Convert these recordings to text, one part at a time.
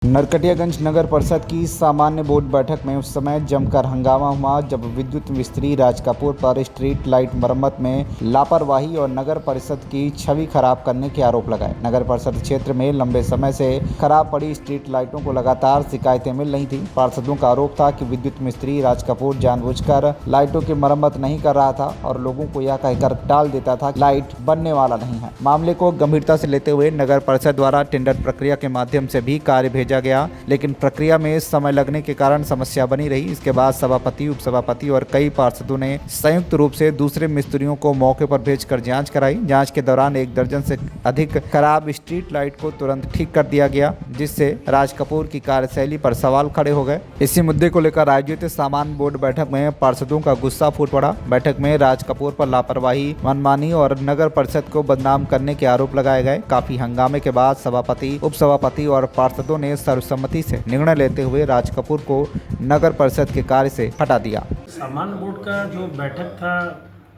नरकटियागंज नगर परिषद की सामान्य बोर्ड बैठक में उस समय जमकर हंगामा हुआ जब विद्युत मिस्त्री राज कपूर पर स्ट्रीट लाइट मरम्मत में लापरवाही और नगर परिषद की छवि खराब करने के आरोप लगाए। नगर परिषद क्षेत्र में लंबे समय से खराब पड़ी स्ट्रीट लाइटों को लगातार शिकायतें मिल रही थी। पार्षदों का आरोप था कि विद्युत मिस्त्री राज कपूर जानबूझकर लाइटों की मरम्मत नहीं कर रहा था और लोगों को यह कहकर टाल देता था कि लाइट बनने वाला नहीं है। मामले को गंभीरता से लेते हुए नगर परिषद द्वारा टेंडर प्रक्रिया के माध्यम से भी कार्य भेजा गया, लेकिन प्रक्रिया में समय लगने के कारण समस्या बनी रही। इसके बाद सभापति, उपसभापति और कई पार्षदों ने संयुक्त रूप से दूसरे मिस्त्रियों को मौके पर भेजकर जांच कराई। जांच के दौरान 1 दर्जन से अधिक खराब स्ट्रीट लाइट को तुरंत ठीक कर दिया गया, जिससे राज कपूर की कार्यशैली पर सवाल खड़े हो गए। इसी मुद्दे को लेकर आयोजित सामान्य बोर्ड बैठक में पार्षदों का गुस्सा फूट पड़ा। बैठक में राज कपूर पर लापरवाही, मनमानी और नगर परिषद को बदनाम करने के आरोप लगाए गए। काफी हंगामे के बाद सभापति, उपसभापति और पार्षदों ने सर्वसम्मति से निर्णय लेते हुए राज कपूर को नगर परिषद के कार्य से हटा दिया। सामान्य बोर्ड का जो बैठक था,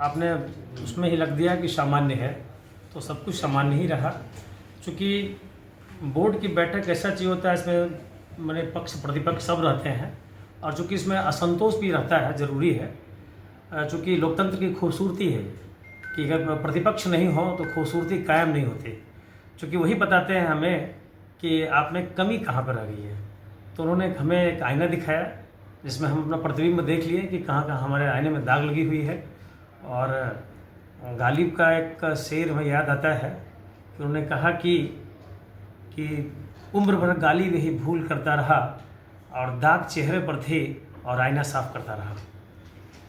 आपने उसमें ही लग दिया कि सामान्य है, तो सब कुछ सामान्य ही रहा। चूँकि बोर्ड की बैठक ऐसा चीज़ होता है, इसमें मैंने पक्ष प्रतिपक्ष सब रहते हैं और चूँकि इसमें असंतोष भी रहता है, ज़रूरी है। चूँकि लोकतंत्र की खूबसूरती है कि अगर प्रतिपक्ष नहीं हो तो खूबसूरती कायम नहीं होती। चूँकि वही बताते हैं हमें कि आप में कमी कहाँ पर आ गई है। तो उन्होंने हमें एक आईना दिखाया जिसमें हम अपना प्रतिबिंब देख लिए कि कहाँ कहाँ हमारे आईने में दाग लगी हुई है। और गालिब का एक शेर हमें याद आता है कि उन्होंने कहा कि उम्र भर गाली वही भूल करता रहा और दाग चेहरे पर थे और आईना साफ करता रहा।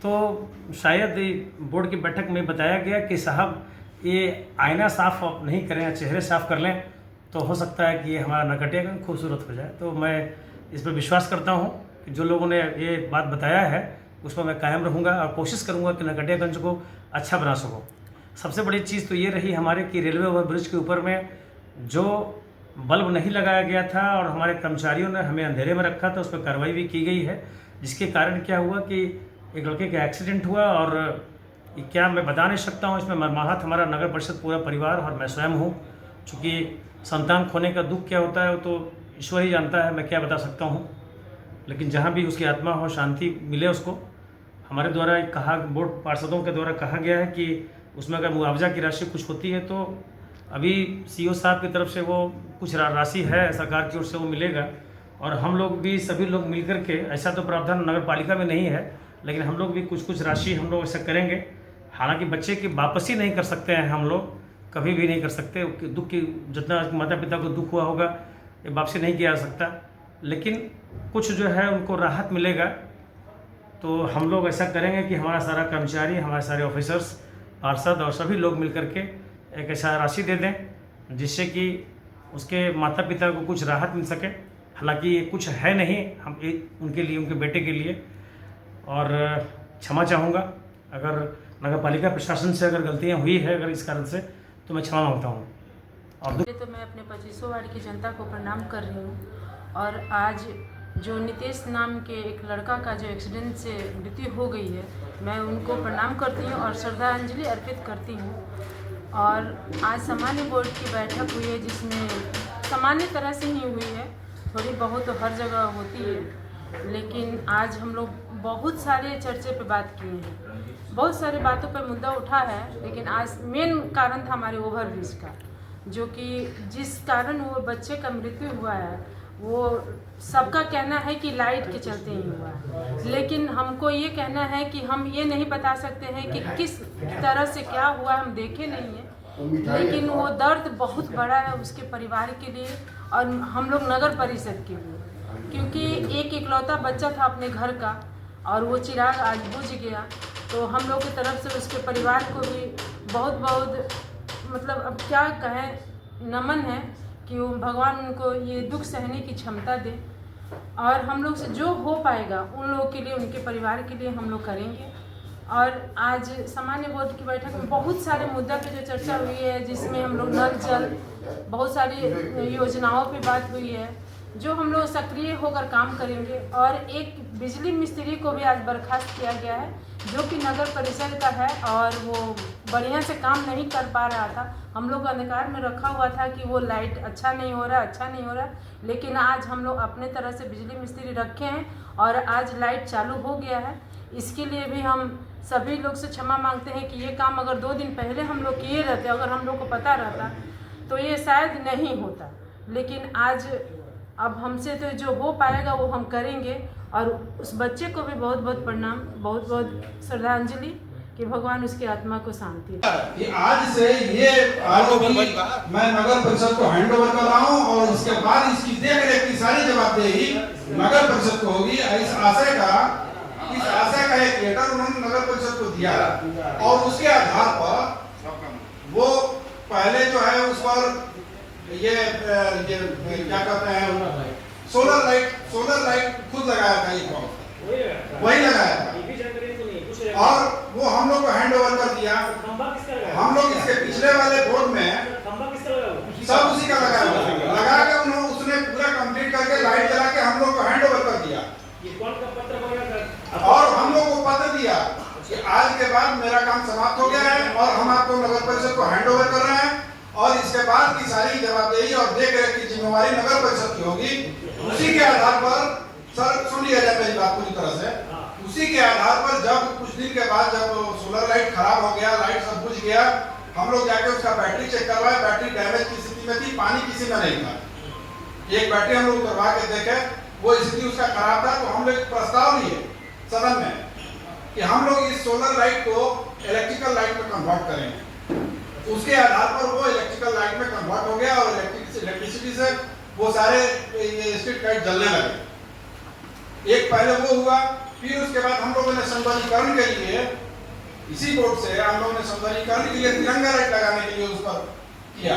तो शायद बोर्ड की बैठक में बताया गया कि साहब ये आईना साफ नहीं करें या चेहरे साफ कर लें तो हो सकता है कि ये हमारा नरकटियागंज खूबसूरत हो जाए। तो मैं इस पर विश्वास करता हूँ कि जो लोगों ने ये बात बताया है उस पर मैं कायम रहूँगा और कोशिश करूँगा कि नरकटियागंज को अच्छा बना सकूँ। सबसे बड़ी चीज़ तो ये रही हमारे कि रेलवे ओवर ब्रिज के ऊपर में जो बल्ब नहीं लगाया गया था और हमारे कर्मचारियों ने हमें अंधेरे में रखा था, उस पर कार्रवाई भी की गई है। जिसके कारण क्या हुआ कि एक लड़के का एक्सीडेंट हुआ और क्या मैं बता नहीं सकता हूँ, इसमें मर्माहत हमारा नगर परिषद पूरा परिवार और मैं स्वयं हूँ। चूँकि संतान खोने का दुख क्या होता है वो तो ईश्वर ही जानता है, मैं क्या बता सकता हूँ। लेकिन जहाँ भी उसकी आत्मा हो, शांति मिले उसको। हमारे द्वारा कहा, बोर्ड पार्षदों के द्वारा कहा गया है कि उसमें अगर मुआवजा की राशि कुछ होती है तो अभी सीओ साहब की तरफ से वो कुछ राशि है सरकार की ओर से, वो मिलेगा। और हम लोग भी सभी लोग मिलकर के, ऐसा तो प्रावधान नगर पालिका में नहीं है, लेकिन हम लोग भी कुछ राशि हम लोग ऐसा करेंगे। हालांकि बच्चे की वापसी नहीं कर सकते हैं, हम लोग कभी भी नहीं कर सकते। दुख की जितना माता पिता को दुख हुआ होगा ये वापसी नहीं किया जा सकता, लेकिन कुछ जो है उनको राहत मिलेगा। तो हम लोग ऐसा करेंगे कि हमारा सारा कर्मचारी, हमारे सारे ऑफिसर्स, पार्षद और सभी लोग मिलकर के एक ऐसा राशि दे दें जिससे कि उसके माता पिता को कुछ राहत मिल सके। हालांकि ये कुछ है नहीं, हम उनके लिए, उनके बेटे के लिए। और क्षमा चाहूँगा अगर नगर पालिका प्रशासन से अगर गलतियाँ हुई है अगर इस कारण से, तो मैं क्षमा मांगता हूँ। और तो मैं अपने 2500 वार्ड की जनता को प्रणाम कर रही हूँ। और आज जो नितेश नाम के एक लड़का का जो एक्सीडेंट से मृत्यु हो गई है, मैं उनको प्रणाम करती हूँ और श्रद्धांजलि अर्पित करती हूँ। और आज सामान्य बोर्ड की बैठक हुई है जिसमें सामान्य तरह से ही हुई है, थोड़ी बहुत तो हर जगह होती है, लेकिन आज हम लोग बहुत सारे चर्चे पे बात किए हैं, बहुत सारे बातों पर मुद्दा उठा है। लेकिन आज मेन कारण था हमारे ओवरब्रिज का, जो कि जिस कारण वो बच्चे का मृत्यु हुआ है वो सबका कहना है कि लाइट के चलते ही हुआ है। लेकिन हमको ये कहना है कि हम ये नहीं बता सकते हैं कि किस तरह से क्या हुआ, हम देखे नहीं हैं, लेकिन वो दर्द बहुत बड़ा है उसके परिवार के लिए और हम लोग नगर परिषद के लिए, क्योंकि एक इकलौता बच्चा था अपने घर का और वो चिराग आज बुझ गया। तो हम लोग की तरफ से उसके परिवार को भी बहुत बहुत मतलब अब क्या कहें, नमन है कि वो भगवान उनको ये दुख सहने की क्षमता दे। और हम लोग से जो हो पाएगा उन लोगों के लिए, उनके परिवार के लिए हम लोग करेंगे। और आज सामान्य बोर्ड की बैठक में बहुत सारे मुद्दा पे जो चर्चा हुई है, जिसमें हम लोग नल जल, बहुत सारी योजनाओं पे बात हुई है, जो हम लोग सक्रिय होकर काम करेंगे। और एक बिजली मिस्त्री को भी आज बर्खास्त किया गया है, जो कि नगर परिषद का है और वो बढ़िया से काम नहीं कर पा रहा था। हम लोग अधिकार में रखा हुआ था कि वो लाइट अच्छा नहीं हो रहा, लेकिन आज हम लोग अपने तरह से बिजली मिस्त्री रखे हैं और आज लाइट चालू हो गया है। इसके लिए भी हम सभी लोग से क्षमा मांगते हैं कि ये काम अगर 2 दिन पहले हम लोग किए रहते, अगर हम लोग को पता रहता तो ये शायद नहीं होता। लेकिन आज अब हमसे तो जो हो पाएगा वो हम करेंगे। और उस बच्चे को भी बहुत बहुत प्रणाम, बहुत बहुत श्रद्धांजलि कि भगवान उसकी आत्मा को शांति दे। कि आज से ये आरोपी मैं नगर परिषद को हैंड ओवर कर रहा हूँ और इसके बाद इसकी देख-रेख की सारी जवाबदेही नगर परिषद को होगी। इस आशय का एक लेटर उन्होंने नगर परिषद को दिया और उसके आधार पर वो पहले जो है उस पर ये क्या कहते हैं सोलर लाइट खुद लगाया था, ये वही लगाया था और वो हम लोग को हैंड ओवर कर दिया। हम लोग इसके पिछले वाले बोर्ड में सब उसी का लगा के उसने पूरा कंप्लीट करके लाइट जला के हम लोग को हैंड ओवर कर दिया और हम लोग को पत्र दिया कि आज के बाद मेरा काम समाप्त हो गया है और हम आपको नगर परिषद को हैंड ओवर कर रहे हैं और इसके बाद की सारी जवाबदेही और देख रेख की जिम्मेवारी नगर परिषद की होगी। उसी के आधार पर सर सुन लिया जाए मेरी बात पूरी तरह से। उसी के आधार पर जब कुछ दिन के बाद जब सोलर लाइट खराब हो गया, लाइट सब बुझ गया, हम लोग जाके उसका बैटरी चेक करवाए, बैटरी डैमेज की स्थिति में थी, पानी किसी में नहीं था। एक बैटरी हम लोग करवा के देखे, वो स्थिति उसका खराब था। तो हम लोग प्रस्ताव लिए सदन में कि हम लोग इस सोलर लाइट को इलेक्ट्रिकल लाइट में कन्वर्ट करेंगे। उसके आधार पर वो इलेक्ट्रिकल लाइट में कन्वर्ट हो गया और इलेक्ट्रिसिटी से वो सारे स्ट्रीट लाइट जलने लगे। एक पहले वो हुआ, फिर उसके बाद हम लोगों ने सौंदर्यीकरण के लिए इसी बोर्ड से हम लोगों ने सौंदर्यीकरण के लिए तिरंगा लाइट लगाने के लिए उस पर किया।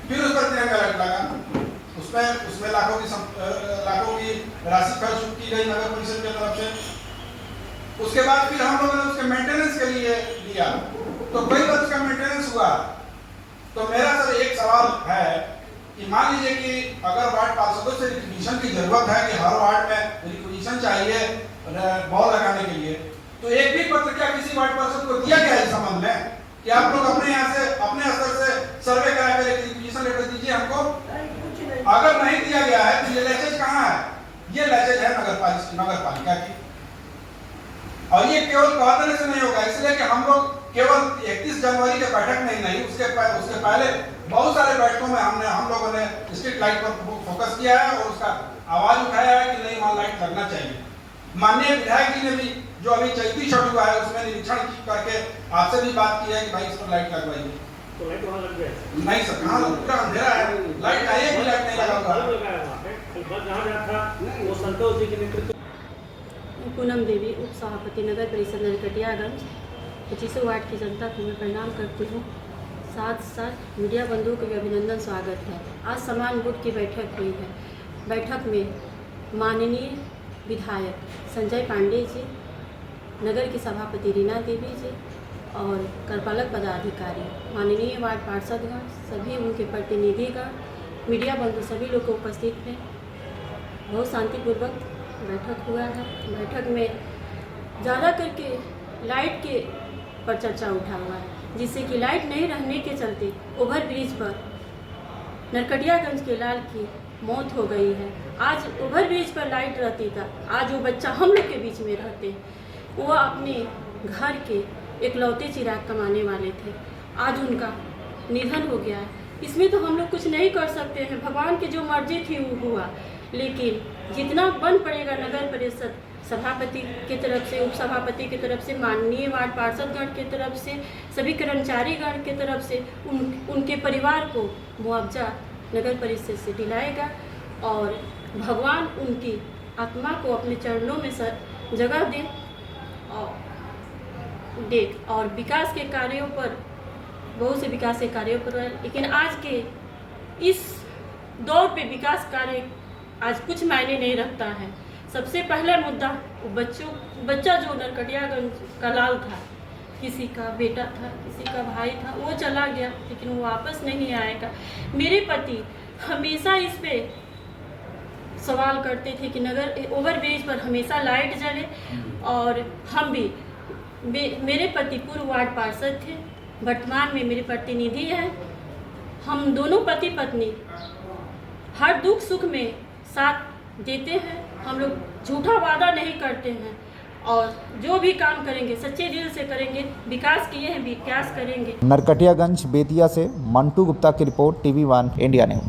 फिर उस पर तिरंगा लाइट लगा, उसमें लाखों की राशि खर्च की गई नगर परिषद की तरफ से। उसके बाद फिर हम लोगों ने उसके मेंटेनेंस के लिए दिया, तो कई बार उसका मेंटेनेंस हुआ। तो मेरा सर एक सवाल है कि मान लीजिए कि अगर वार्ड पार्षदों से रिक्विजिशन की जरूरत है कि हर वार्ड में रिक्विजिशन चाहिए बॉल लगाने के लिए, तो एक भी पत्र क्या किसी वार्ड पार्षद को दिया गया है इस संबंध में कि आप लोग अपने यहाँ से अपने स्तर से सर्वे करा कर रिक्विजिशन लेटर दीजिए हमको? अगर नहीं दिया गया है तो ये लेचेज कहाँ है? ये लेचेज है नगर पालिका की। और ये केवल कह देने से नहीं होगा, इसलिए कि हम लोग केवल 31 जनवरी के बैठक में ही नहीं, उसके पहले बहुत सारे बैठकों में हम लोगों ने स्ट्रीट लाइट पर फोकस किया है और उसका आवाज उठाया है कि नहीं वहाँ लाइट लगना चाहिए। माननीय विधायक जी ने भी जो अभी चैती छठ हुआ है उसमें निरीक्षण करके आपसे भी बात की है कि भाई इस पर लाइट लगवाइए। तो लाइट वहाँ लग गया? नहीं सर, कहाँ पूरा अंधेरा है, लाइट का एक भी लाइट नहीं लगा हुआ। वो संतोष जी के नेतृत्व पूनम देवी, उप सभापति नगर परिषद नरकटियागंज 25 वार्ड की जनता को मैं प्रणाम करती हूँ। साथ साथ मीडिया बंधुओं को भी अभिनंदन, स्वागत है। आज समान बोर्ड की बैठक हुई है। बैठक में माननीय विधायक संजय पांडे जी, नगर की सभापति रीना देवी जी और कार्यपालक पदाधिकारी, माननीय वार्ड पार्षदगण, सभी उनके प्रतिनिधिगण, मीडिया बंधु सभी लोग उपस्थित हैं। बहुत शांतिपूर्वक बैठक हुआ है। बैठक में ज़्यादा करके लाइट के पर चर्चा उठा हुआ है, जिससे कि लाइट नहीं रहने के चलते ओवर ब्रिज पर नरकटियागंज के लाल की मौत हो गई है। आज ओवर ब्रिज पर लाइट रहती था, आज वो बच्चा हम लोग के बीच में रहते, वो अपने घर के इकलौते चिराग कमाने वाले थे, आज उनका निधन हो गया है। इसमें तो हम लोग कुछ नहीं कर सकते हैं, भगवान की जो मर्जी थी वो हुआ। लेकिन जितना बन पड़ेगा नगर परिषद सभापति की तरफ से, उप सभापति की तरफ से, माननीय वार्ड पार्षदगण की तरफ से, सभी कर्मचारीगण की तरफ से उनके परिवार को मुआवजा नगर परिषद से दिलाएगा और भगवान उनकी आत्मा को अपने चरणों में जगह दे और विकास के कार्यों पर, बहुत से विकास के कार्यों पर। लेकिन आज के इस दौर पे विकास कार्य आज कुछ मायने नहीं रखता है। सबसे पहला मुद्दा वो बच्चा जो नरकटियागंज का लाल था, किसी का बेटा था, किसी का भाई था, वो चला गया लेकिन वो वापस नहीं आएगा। मेरे पति हमेशा इस पे सवाल करते थे कि नगर ओवरब्रिज पर हमेशा लाइट जले। और हम भी मेरे पति पूर्व वार्ड पार्षद थे, वर्तमान में मेरे प्रतिनिधि हैं। हम दोनों पति पत्नी हर दुख सुख में साथ देते हैं। हम लोग झूठा वादा नहीं करते हैं और जो भी काम करेंगे सच्चे दिल से करेंगे। विकास किए हैं, विकास करेंगे। नरकटियागंज बेतिया से मंटू गुप्ता की रिपोर्ट, TV1 इंडिया न्यूज।